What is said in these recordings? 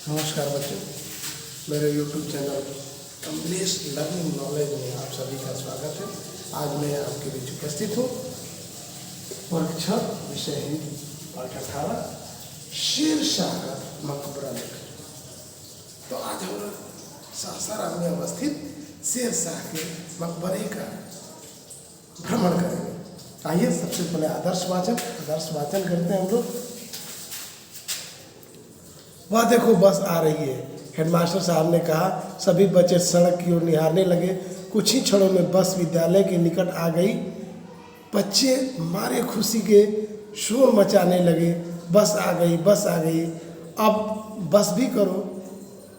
नमस्कार बच्चों, मेरे YouTube channel Kamlesh learning knowledge में आप सभी का स्वागत है। आज मैं आपके बीच उपस्थित हूँ। वर्ग 6 विषय हिंदी पाठ 18 शेर शाह का मकबरा लेकर। तो आज हम लोग सासाराम में अवस्थित शेर शाह के मकबरे का भ्रमण करेंगे। आइए सबसे पहले आदर्श वाचन करते हैं हम लोग। वह देखो बस आ रही है। हेडमास्टर साहब ने कहा। सभी बच्चे सड़क की ओर निहारने लगे। कुछ ही क्षणों में बस विद्यालय के निकट आ गई। बच्चे मारे खुशी के शोर मचाने लगे। बस आ गई, बस आ गई, अब बस भी करो,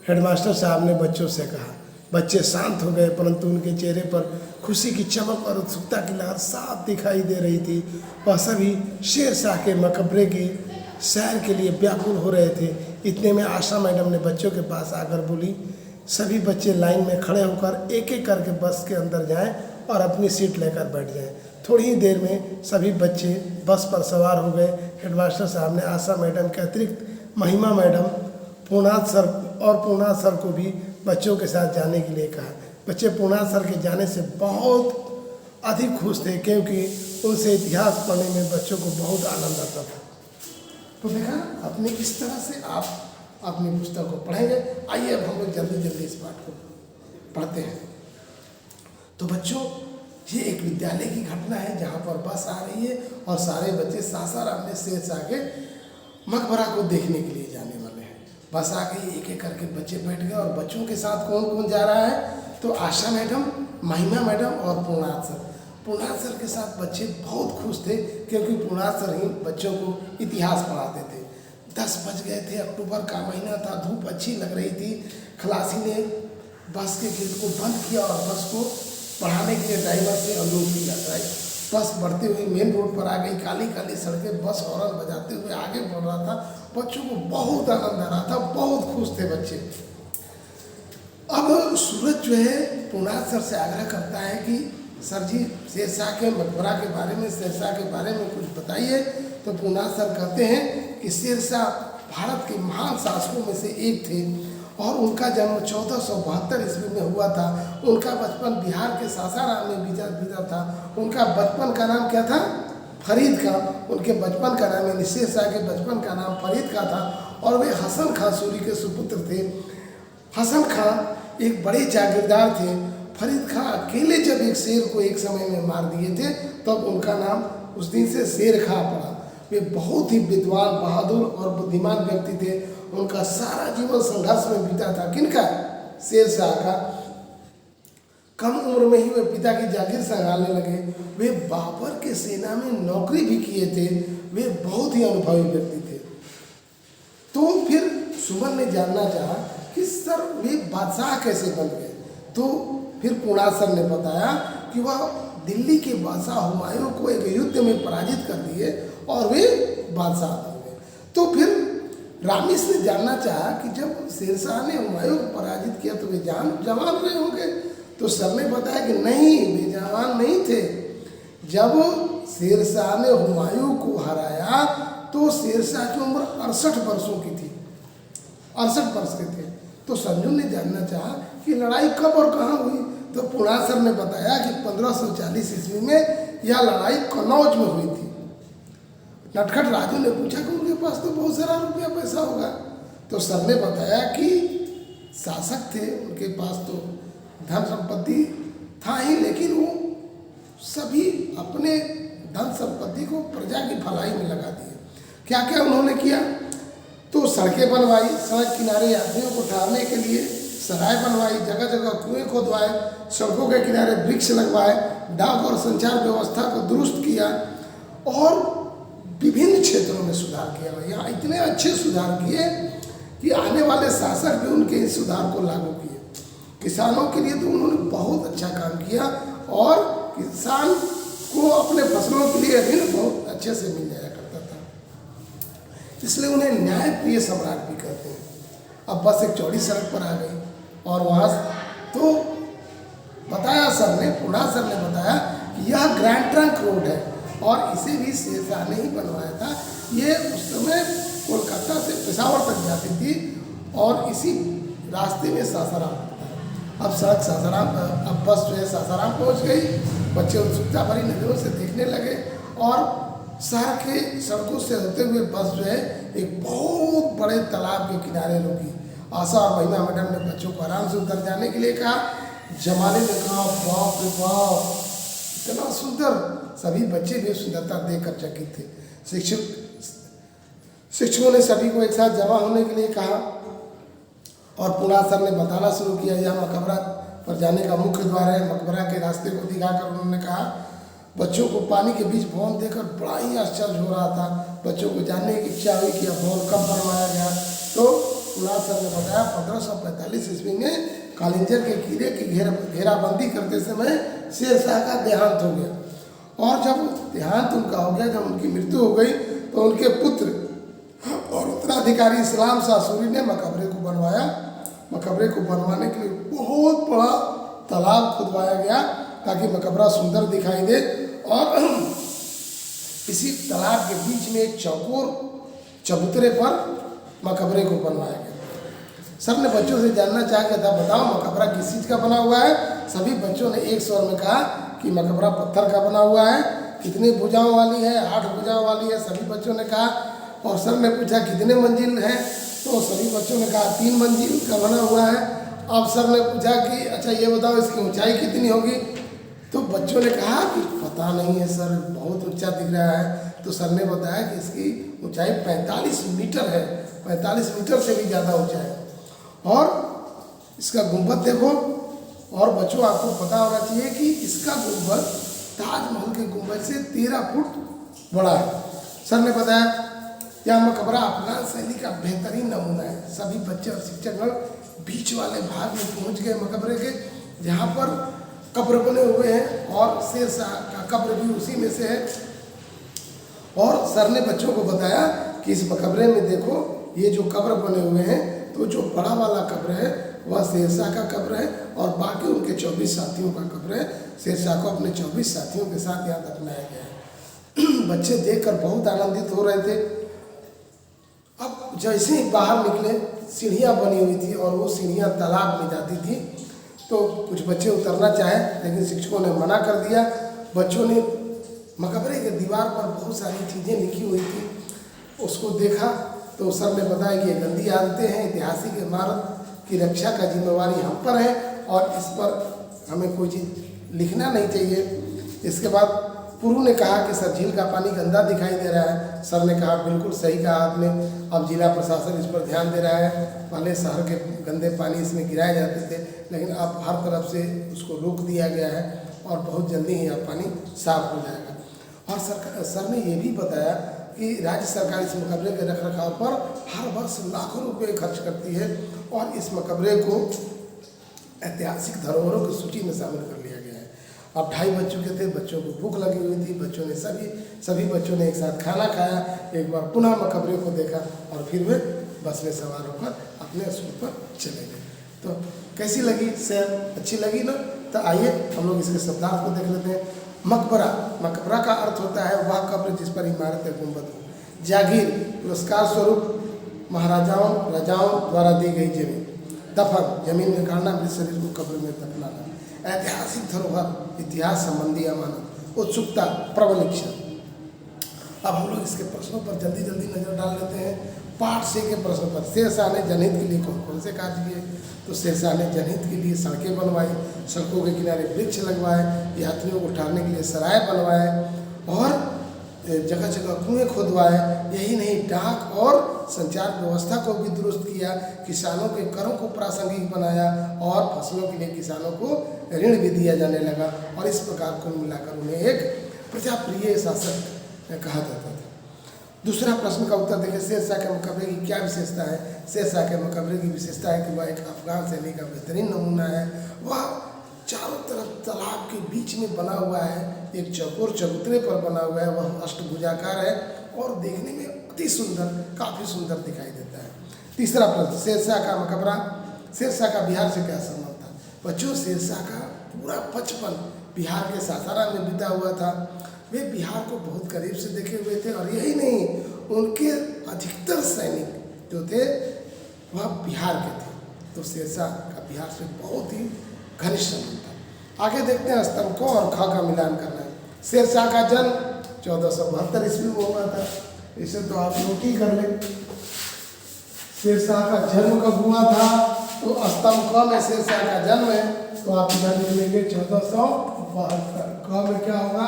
हेडमास्टर साहब ने बच्चों से कहा। बच्चे शांत हो गए, परंतु उनके चेहरे पर खुशी की चमक और उत्सुकता की लहर साफ दिखाई दे रही थी। वह सभी शेर शाह के मकबरे की सैर के लिए व्याकुल हो रहे थे। इतने में आशा मैडम ने बच्चों के पास आकर बोली, सभी बच्चे लाइन में खड़े होकर एक एक करके बस के अंदर जाएं और अपनी सीट लेकर बैठ जाएं। थोड़ी ही देर में सभी बच्चे बस पर सवार हो गए। हेडमास्टर साहब ने आशा मैडम के अतिरिक्त महिमा मैडम, पूर्णाथ सर को भी बच्चों के साथ जाने के लिए कहा। बच्चे पूर्णाथ सर के जाने से बहुत अधिक खुश थे, क्योंकि उनसे इतिहास पढ़ने में बच्चों को बहुत आनंद आता था। तो देखा अपने किस तरह से आप अपनी पुस्तक को पढ़ेंगे। आइए अब हम लोग जल्दी इस पाठ को पढ़ते हैं। तो बच्चों, ये एक विद्यालय की घटना है जहाँ पर बस आ रही है और सारे बच्चे सासाराम में शेर शाह के मकबरा को देखने के लिए जाने वाले हैं। बस आ गई, एक एक करके बच्चे बैठ गए और बच्चों के साथ कौन कौन जा रहा है? तो आशा मैडम, महिमा मैडम और पूर्णाथ सर। पूर्णाथ सर के साथ बच्चे बहुत खुश थे, क्योंकि पूर्णाथ सर ही बच्चों को इतिहास पढ़ाते थे। 10 बज गए थे, अक्टूबर का महीना था, धूप अच्छी लग रही थी। खलासी ने बस के गेट को बंद किया और बस को पढ़ाने के लिए ड्राइवर से अनुरोध किया। बस बढ़ते हुए मेन रोड पर आ गई। काली काली सड़कें, बस हॉर्न बजाते हुए आगे बढ़ रहा था। बच्चों को बहुत आनंद आ रहा था, बहुत खुश थे बच्चे। अब सूरज जो है पूर्णाथ सर से आग्रह करता है कि सर जी, शेर शाह के मकबरा के बारे में, शेर शाह के बारे में कुछ बताइए। तो पूर्णाथ सर कहते हैं कि शेर शाह भारत के महान शासकों में से एक थे और उनका जन्म 1472 ईस्वी में हुआ था। उनका बचपन बिहार के सासाराम में बीता था। उनका बचपन का नाम क्या था? फरीद खां। उनके बचपन का नाम, यानी शेर शाह के बचपन का नाम फरीद खां था और वे हसन खां सूरी के सुपुत्र थे। हसन खां एक बड़े जागीरदार थे। फरीद खां अकेले जब एक शेर को एक समय में मार दिए थे, तब उनका नाम उस दिन से शेर खां पड़ा। वे बहुत ही विद्वान, बहादुर और बुद्धिमान व्यक्ति थे। उनका सारा जीवन संघर्ष में बीता था। किनका? शेर शाह का। कम उम्र में ही वे पिता की जागीर संभालने लगे। वे बाबर के सेना में नौकरी भी किए थे। वे बहुत ही अनुभवी व्यक्ति थे। तो फिर सुमन ने जानना चाहा कि सर वे बादशाह कैसे बन गए। तो फिर पूर्णाथ सर ने बताया कि वह दिल्ली के बादशाह हुमायूं को एक युद्ध में पराजित कर दिए और वे बादशाह बन गए। तो फिर रामेश ने जानना चाहा कि जब शेर शाह ने हुमायूं को पराजित किया तो वे जवान रहे होंगे। तो सर ने बताया कि नहीं, वे जवान नहीं थे। जब शेर शाह ने हुमायूं को हराया तो शेर शाह की उम्र 68 वर्षों की थी, 68 वर्ष के थे। तो संजू ने जानना चाहा कि लड़ाई कब और कहाँ हुई। तो पूर्णाथ सर ने बताया कि 1540 ईस्वी में यह लड़ाई कन्नौज में हुई थी। नटखट राजू ने पूछा कि उनके पास तो बहुत सारा रुपया पैसा होगा। तो सर ने बताया कि शासक थे, उनके पास तो धन संपत्ति था ही, लेकिन वो सभी अपने धन संपत्ति को प्रजा की भलाई में लगा दिए। क्या क्या उन्होंने किया? तो सड़कें बनवाई, सड़क किनारे यात्रियों को ठहरने के लिए सराय बनवाई, जगह जगह कुएं खोदवाए, सड़कों के किनारे वृक्ष लगवाए, डाक और संचार व्यवस्था को दुरुस्त किया और विभिन्न क्षेत्रों में सुधार किया। यहाँ इतने अच्छे सुधार किए कि आने वाले शासक भी उनके इस सुधार को लागू किए। किसानों के लिए तो उन्होंने बहुत अच्छा काम किया और किसान को अपने फसलों के लिए ऋण बहुत अच्छे से मिल जाया करता था, इसलिए उन्हें न्यायप्रिय सम्राट भी कहते हैं। अब बस एक चौड़ी सड़क पर आ गई और वहाँ तो बताया सर ने, पूर्णाथ सर ने बताया कि यह ग्रैंड ट्रंक रोड है और इसे भी शेर शाह ने ही बनवाया था। ये उस समय कोलकाता से पेशावर तक जाती थी और इसी रास्ते में सासाराम पड़ता है। अब सड़क सासाराम, अब बस जो है सासाराम पहुंच गई। बच्चे उत्सुकता भरी नजरों से देखने लगे और शहर के सड़कों से होते हुए बस जो है एक बहुत बड़े तालाब के किनारे रुकी। आशा और महिमा मैडम ने बच्चों को आराम से उतर जाने के लिए कहा। जमाली ने कहा, बाप रे बाप, इतना सुंदर। सभी बच्चे भी सुंदरता देखकर चकित थे। शिक्षकों ने सभी को एक साथ जमा होने के लिए कहा और पुनाथ सर ने बताना शुरू किया, यह मकबरा पर जाने का मुख्य द्वार है। मकबरा के रास्ते को दिखाकर उन्होंने कहा। बच्चों को पानी के बीच भवन देखकर बड़ा ही आश्चर्य हो रहा था। बच्चों को जानने की इच्छा हुई कि यह भवन कब बनवाया गया। तो पुनाथ सर ने बताया 1545 ईस्वी में कालिंजर के किले की घेराबंदी करते समय शेरशाह का देहांत हो गया। और जब देहांत उनका हो गया, जब उनकी मृत्यु हो गई, तो उनके पुत्र और उत्तराधिकारी इस्लाम शाह सूरी ने मकबरे को बनवाया। मकबरे को बनवाने के लिए बहुत बड़ा तालाब खुदवाया गया ताकि मकबरा सुंदर दिखाई दे। और इसी तालाब के बीच में एक चौकोर चबूतरे पर मकबरे को बनवाया गया। सर ने बच्चों से जानना चाहा था, बताओ मकबरा किस चीज़ का बना हुआ है। सभी बच्चों ने एक स्वर में कहा कि मकबरा पत्थर का बना हुआ है। कितनी भुजाओं वाली है? 8 भुजाओं वाली है, सभी बच्चों ने कहा। और सर ने पूछा कितने मंजिल है, तो सभी बच्चों ने कहा 3 मंजिल का बना हुआ है। अब सर ने पूछा कि अच्छा ये बताओ इसकी ऊंचाई कितनी होगी, तो बच्चों ने कहा कि पता नहीं है सर, बहुत ऊंचा दिख रहा है। तो सर ने बताया कि इसकी ऊंचाई 45 मीटर है, 45 मीटर से भी ज़्यादा ऊंचा है। और इसका गुंबद देखो। और बच्चों आपको पता होना चाहिए कि इसका गुंबद ताजमहल के गुंबद से 13 फुट बड़ा है। सर ने बताया यह मकबरा अफगान शैली का बेहतरीन नमूना है। सभी बच्चे और शिक्षकगण बीच वाले भाग में पहुंच गए मकबरे के, जहाँ पर कब्र बने हुए हैं और शेरशाह का कब्र भी उसी में से है। और सर ने बच्चों को बताया कि इस मकबरे में देखो, ये जो कब्र बने हुए हैं, तो जो बड़ा वाला कब्र है वह शेरशाह का कब्र है और बाकी उनके 24 साथियों का कब्र है। शेरशाह को अपने 24 साथियों के साथ यहाँ दफनाया गया है। बच्चे देखकर बहुत आनंदित हो रहे थे। अब जैसे ही बाहर निकले, सीढ़ियाँ बनी हुई थी और वो सीढ़ियाँ तालाब में जाती थी। तो कुछ बच्चे उतरना चाहे, लेकिन शिक्षकों ने मना कर दिया। बच्चों ने मकबरे के दीवार पर बहुत सारी चीज़ें लिखी हुई थी, उसको देखा तो सर ने बताया कि ये गंदी आदतें हैं, ऐतिहासिक इमारत की रक्षा का जिम्मेवारी हम पर है और इस पर हमें कोई चीज़ लिखना नहीं चाहिए। इसके बाद पुरू ने कहा कि सर झील का पानी गंदा दिखाई दे रहा है। सर ने कहा बिल्कुल सही कहा आपने, अब जिला प्रशासन इस पर ध्यान दे रहा है। पहले शहर के गंदे पानी इसमें गिराए जाते थे, लेकिन अब हर तरफ से उसको रोक दिया गया है और बहुत जल्दी ही अब पानी साफ हो जाएगा। और सर ने ये भी बताया कि राज्य सरकार इस मकबरे के रखरखाव पर हर वर्ष लाखों रुपये खर्च करती है और इस मकबरे को ऐतिहासिक धरोहरों की सूची में शामिल कर लिया गया है। अब 2:30 बज चुके थे, बच्चों को भूख लगी हुई थी। बच्चों ने सभी बच्चों ने एक साथ खाना खाया, एक बार पुनः मकबरे को देखा और फिर वे बस में सवार होकर अपने स्कूल पर चले गए। तो कैसी लगी सैर? अच्छी लगी ना? तो आइए हम लोग इसके शब्दार्थ को देख लेते हैं। मकबरा का अर्थ होता है वह कब्र जिस पर इमारत या गुंबद हो। जागीर, पुरस्कार स्वरूप महाराजाओं राजाओं द्वारा दी गई जमीन। दफन, जमीन में गाड़ना, मृत शरीर को कब्र में दफनाना। ऐतिहासिक धरोहर, इतिहास संबंधी अमानत। उत्सुकता, प्रबल इच्छा। अब हम लोग इसके प्रश्नों पर जल्दी नजर डाल लेते हैं। पार्ट से के प्रश्न पर, शेरशाह ने जनहित के लिए कौन कौन से कार्य किए? तो शेरशाह ने जनहित के लिए सड़कें बनवाई, सड़कों के किनारे वृक्ष लगवाए, यात्रियों को ठहरने के लिए सराय बनवाए और जगह जगह कुएं खुदवाए। यही नहीं, डाक और संचार व्यवस्था को भी दुरुस्त किया। किसानों के करों को प्रासंगिक बनाया और फसलों के लिए किसानों को ऋण भी दिया जाने लगा। और इस प्रकार कुल मिलाकर उन्हें एक प्रजाप्रिय शासक कहा जाता था। दूसरा प्रश्न का उत्तर देखिए, शेरशाह के मकबरे की क्या विशेषता है? शेरशाह के मकबरे की विशेषता है कि वह एक अफगान शैली का बेहतरीन नमूना है। वह चारों तरफ तालाब के बीच में बना हुआ है, एक चौकोर चबूतरे पर बना हुआ है। वह अष्टभुजाकार है और देखने में अति सुंदर, काफ़ी सुंदर दिखाई देता है। तीसरा प्रश्न, शेरशाह का मकबरा, शेरशाह का बिहार से क्या संबंध था? बच्चों, शेरशाह का पूरा बचपन बिहार के सासाराम में बीता हुआ था। वे बिहार को बहुत करीब से देखे हुए थे और यही नहीं, उनके अधिकतर सैनिक जो थे वह बिहार के थे। तो शेरशाह का बिहार से बहुत ही घनिष्ठ संबंध था। आगे देखते हैं स्तंभ को और ख का मिलान करना है। शेरशाह का जन्म 1472 ईस्वी में हुआ था। इसे तो आप नोट ही कर लें। शेरशाह का जन्म कब हुआ था? तो स्तंभ क में शेरशाह का जन्म है, तो आप इधर लिख लेंगे 1472। क में क्या होगा?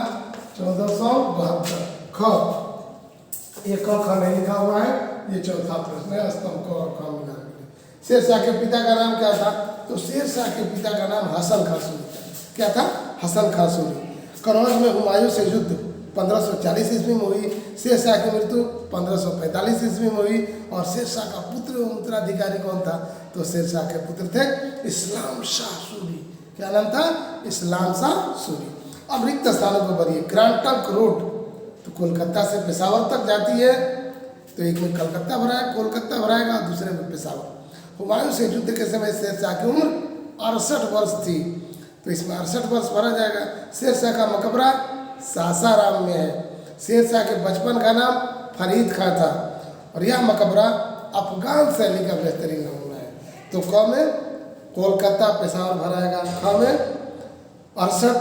1472। ख, ये क ख नहीं लिखा हुआ है, ये चौथा प्रश्न है। स्तंभ क और ख मिला के। शेरशाह के पिता का नाम क्या था? तो शेरशाह के पिता का नाम हसन खां सूरी था। क्या था? हसन खां सूरी। कन्नौज में हुमायूं से युद्ध 1540 ईस्वी में हुई। शेरशाह की मृत्यु 1545 ईस्वी में हुई। और शेरशाह का पुत्र एवं उत्तराधिकारी कौन था? तो शेरशाह के पुत्र थे इस्लाम शाह सूरी। क्या नाम था? इस्लाम शाह सूरी। अब रिक्त स्थानों को भरिए। ग्रैंड ट्रंक रोड तो कोलकाता से पेशावर तक जाती है, तो एक में कलकत्ता भराएगा, कोलकाता भराएगा, दूसरे में पेशावर। हुमायूं से युद्ध के समय शेरशाह की उम्र 68 वर्ष थी, तो इसमें 68 वर्ष भरा जाएगा। शेरशाह का मकबरा सासाराम में है। शेरशाह के बचपन का नाम फरीद खां था और यह मकबरा अफगान शैली का बेहतरीन नमूना है। तो क में कोलकाता पेशावर भराएगा, ख में 68,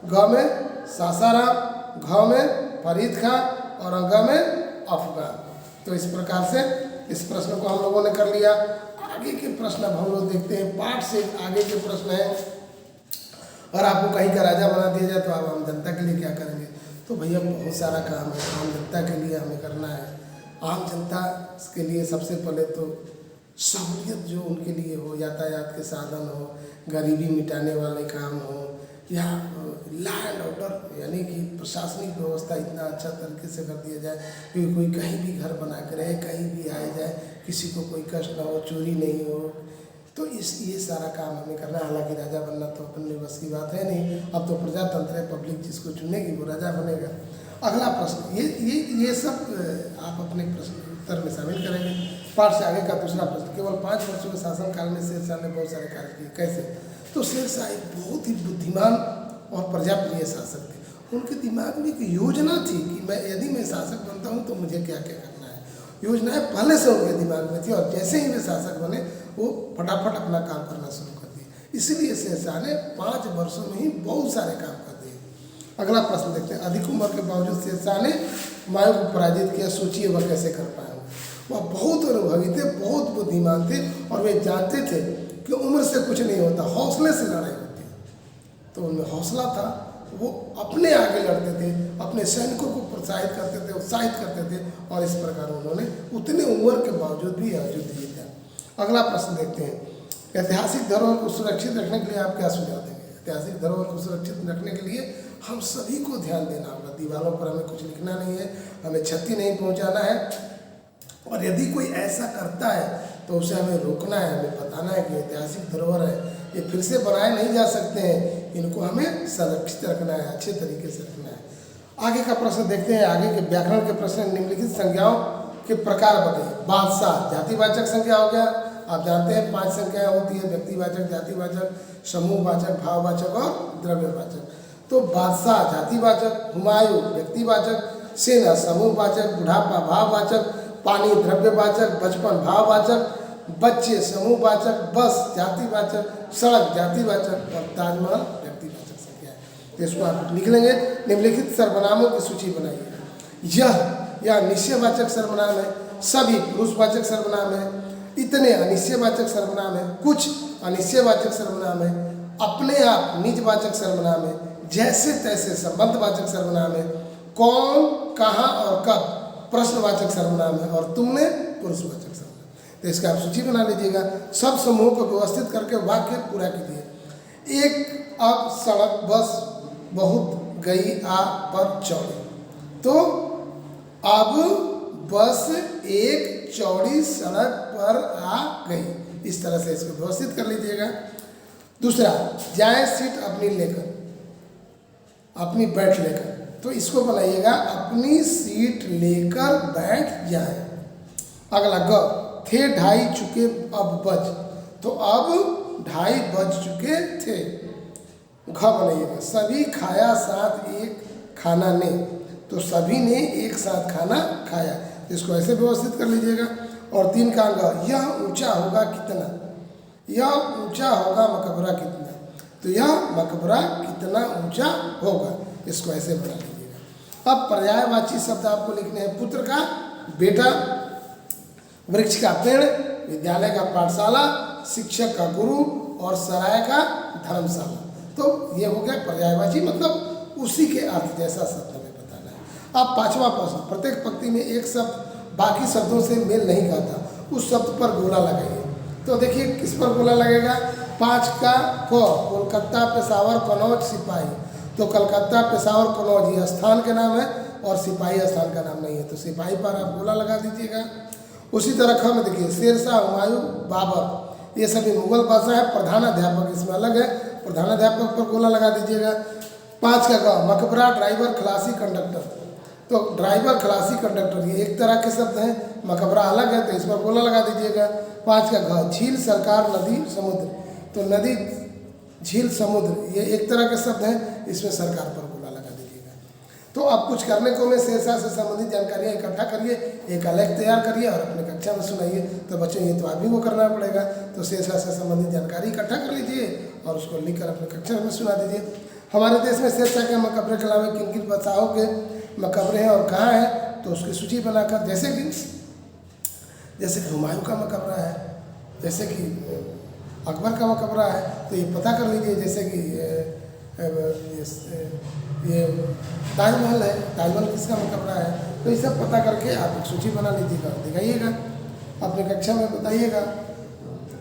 ग में सासाराम, घ में फरीद खां और अ में अफगान। तो इस प्रकार से इस प्रश्न को हम लोगों ने कर लिया। आगे के प्रश्न अब हम लोग देखते हैं। पाठ से आगे के प्रश्न है, और आपको कहीं का राजा बना दिया जाए तो आप आम जनता के लिए क्या करेंगे? तो भैया बहुत सारा काम है, आम जनता के लिए हमें करना है। आम जनता के लिए सबसे पहले तो सहूलियत जो उनके लिए हो, यातायात के साधन हो, गरीबी मिटाने वाले काम हो, या लॉ एंड ऑर्डर यानी कि प्रशासनिक व्यवस्था इतना अच्छा तरीके से कर दिया जाए कि कोई कहीं भी घर बना कर रहे, कहीं भी आया जाए, किसी को कोई कष्ट ना हो, चोरी नहीं हो। तो ये सारा काम हमें करना है। हालांकि राजा बनना तो अपने बस की बात है नहीं, अब तो प्रजातंत्र है, पब्लिक जिसको चुनेगी वो राजा बनेगा। अगला प्रश्न, ये सब आप अपने प्रश्न उत्तर में शामिल करेंगे। पाठ से आगे का दूसरा प्रश्न, केवल 5 वर्षों के शासनकाल में शेरशाह ने बहुत सारे कार्य किए। कैसे? तो शेरशाह एक बहुत ही बुद्धिमान और प्रजाप्रिय शासक थे। उनके दिमाग में एक योजना थी कि यदि मैं शासक बनता हूँ तो मुझे क्या क्या करना है। योजनाएं पहले से उनके दिमाग में थी और जैसे ही वे शासक बने वो फटाफट अपना काम करना शुरू कर दिए। इसीलिए शेरशाह ने 5 वर्षों में ही बहुत सारे काम कर दिए। अगला प्रश्न देखते हैं। अधिक उम्र के बावजूद शेरशाह ने हुमायूं को पराजित किया। सोचिए वह कैसे कर पाए। वह बहुत अनुभवी थे, बहुत बुद्धिमान थे और वे जानते थे कि उम्र से कुछ नहीं होता, हौसले से लड़ाई होती है। तो उनमें हौसला था, वो अपने आगे लड़ते थे, अपने सैनिकों को प्रोत्साहित करते थे, उत्साहित करते थे और इस प्रकार उन्होंने उतने उम्र के बावजूद भी यह युद्ध जीता। अगला प्रश्न देखते हैं। ऐतिहासिक धरोहर को सुरक्षित रखने के लिए आप क्या सुझाव देंगे? ऐतिहासिक धरोहर को सुरक्षित रखने के लिए हम सभी को ध्यान देना होगा। दीवारों पर हमें कुछ लिखना नहीं है, हमें क्षति नहीं पहुँचाना है, और यदि कोई ऐसा करता है तो उसे हमें रोकना है, हमें बताना है कि ऐतिहासिक धरोहर है, ये फिर से बनाए नहीं जा सकते हैं, इनको हमें संरक्षित रखना है, अच्छे तरीके से रखना है। आगे का प्रश्न देखते हैं। आगे के व्याकरण के प्रश्न, निम्नलिखित संज्ञाओं के प्रकार बताइए। बादशाह जातिवाचक संज्ञा हो गया, आप जानते हैं 5 संज्ञाएं होती है, व्यक्तिवाचक, जातिवाचक, समूहवाचक, भाववाचक और द्रव्यवाचक। तो बादशाह जातिवाचक, हुमायूं व्यक्तिवाचक, सेना समूहवाचक, बुढ़ापा भाववाचक, पानी द्रव्यवाचक, बचपन भाववाचक, बच्चे समूहवाचक, बस जातिवाचक, सड़क जातिवाचक और ताजमहल व्यक्तिवाचक संज्ञा है। तो इसको आप लिख लेंगे। निम्नलिखित सर्वनामों की सूची बनाइए। यह निश्चयवाचक सर्वनाम है, सभी पुरुषवाचक सर्वनाम है, इतने अनिश्चयवाचक सर्वनाम है, कुछ अनिश्चयवाचक सर्वनाम है, अपने आप निजवाचक सर्वनाम है, जैसे तैसे संबंधवाचक सर्वनाम है, कौन, कहाँ और कब प्रश्नवाचक सर्वनाम है, और तुमने पुरुषवाचक सर्वनाम। तो इसका आप सूची बना लीजिएगा। सब समूहों को व्यवस्थित करके वाक्य पूरा कीजिए। एक अब सड़क बस बहुत गई आ पर चौड़ी। तो अब बस एक चौड़ी सड़क पर आ गई। इस तरह से इसको व्यवस्थित कर लीजिएगा। दूसरा, जाए सीट अपनी लेकर, अपनी बैठ लेकर। तो इसको बनाइएगा, अपनी सीट लेकर बैठ जाए। अगला, ग, थे 2:30 चुके अब बज। तो अब 2:30 बज चुके थे। घ बनाइएगा, सभी खाया साथ एक खाना ने। तो सभी ने एक साथ खाना खाया। इसको ऐसे व्यवस्थित कर लीजिएगा। और 3 का अंग, यह ऊंचा होगा कितना, यह ऊंचा होगा मकबरा कितना, तो यह मकबरा कितना ऊंचा होगा, इसको ऐसे बना लीजिएगा। अब पर्यायवाची शब्द आपको लिखने हैं, पुत्र का बेटा, वृक्ष का पेड़, विद्यालय का पाठशाला, शिक्षक का गुरु और सराय का धर्मशाला। तो ये हो गया पर्यायवाची, मतलब उसी के अर्थ जैसा शब्द हमें बताना है। अब 5वां प्रश्न, प्रत्येक पंक्ति में एक शब्द बाकी शब्दों से मेल नहीं खाता, उस शब्द पर गोला लगाइए। तो देखिए किस पर गोला लगेगा, 5 का क, कोलकाता, पेशावर, कनौज, सिपाही। तो कलकत्ता, पेशावर, कनौज ये स्थान के नाम है और सिपाही स्थान का नाम नहीं है, तो सिपाही पर आप गोला लगा दीजिएगा। उसी तरह ख में देखिए, शेरशाह, हुमायूं, बाबर, ये सभी मुगल बादशाह है। प्रधानाध्यापक इसमें अलग है, प्रधानाध्यापक पर गोला लगा दीजिएगा। 5 का ग, मकबरा, ड्राइवर, खलासी, कंडक्टर। तो ड्राइवर, खलासी, कंडक्टर ये एक तरह के शब्द हैं, मकबरा अलग है, तो इस पर गोला लगा दीजिएगा। 5 का घ, झील, सरकार, नदी, समुद्र। तो नदी, झील, समुद्र ये एक तरह के शब्द हैं, इसमें सरकार पर गोला लगा दीजिएगा। तो अब कुछ करने को मैं शेरशाह से संबंधित जानकारियाँ इकट्ठा करिए, एक आलेख तैयार करिए और अपने कक्षा में सुनाइए। तो बच्चों ये तो आप ही को करना पड़ेगा, तो शेरशाह से संबंधित जानकारी इकट्ठा कर लीजिए और उसको लिखकर अपने कक्षा में सुना दीजिए। हमारे देश में शेरशाह के मकबरे के अलावा किन किन बादशाहों के मकबरे हैं और कहाँ हैं, तो उसकी सूची बनाकर, जैसे कि हुमायूं का मकबरा है, जैसे कि अकबर का मकबरा है, तो ये पता कर लीजिए। जैसे कि ये ताजमहल है, ताजमहल किसका मकबरा है, तो ये सब पता करके आप एक सूची बना लीजिएगा, दिखाइएगा, अपने कक्षा में बताइएगा।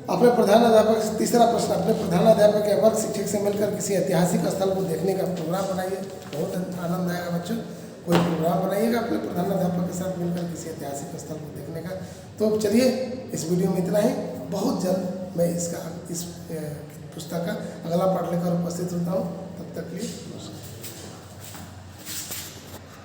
अपने प्रधानाध्यापक से, तीसरा प्रश्न, अपने प्रधानाध्यापक या वर्ग शिक्षक से मिलकर किसी ऐतिहासिक स्थल को देखने का प्रोग्राम बनाइए। बहुत आनंद आएगा बच्चों, कोई प्रोग्राम बनाइएगा अपने प्रधानाध्यापक के साथ मिलकर किसी ऐतिहासिक स्थल को देखने का। तो चलिए इस वीडियो में इतना ही, बहुत जल्द मैं इस पुस्तक का अगला पाठ लेकर उपस्थित होता हूँ, तब तक के लिए नमस्कार।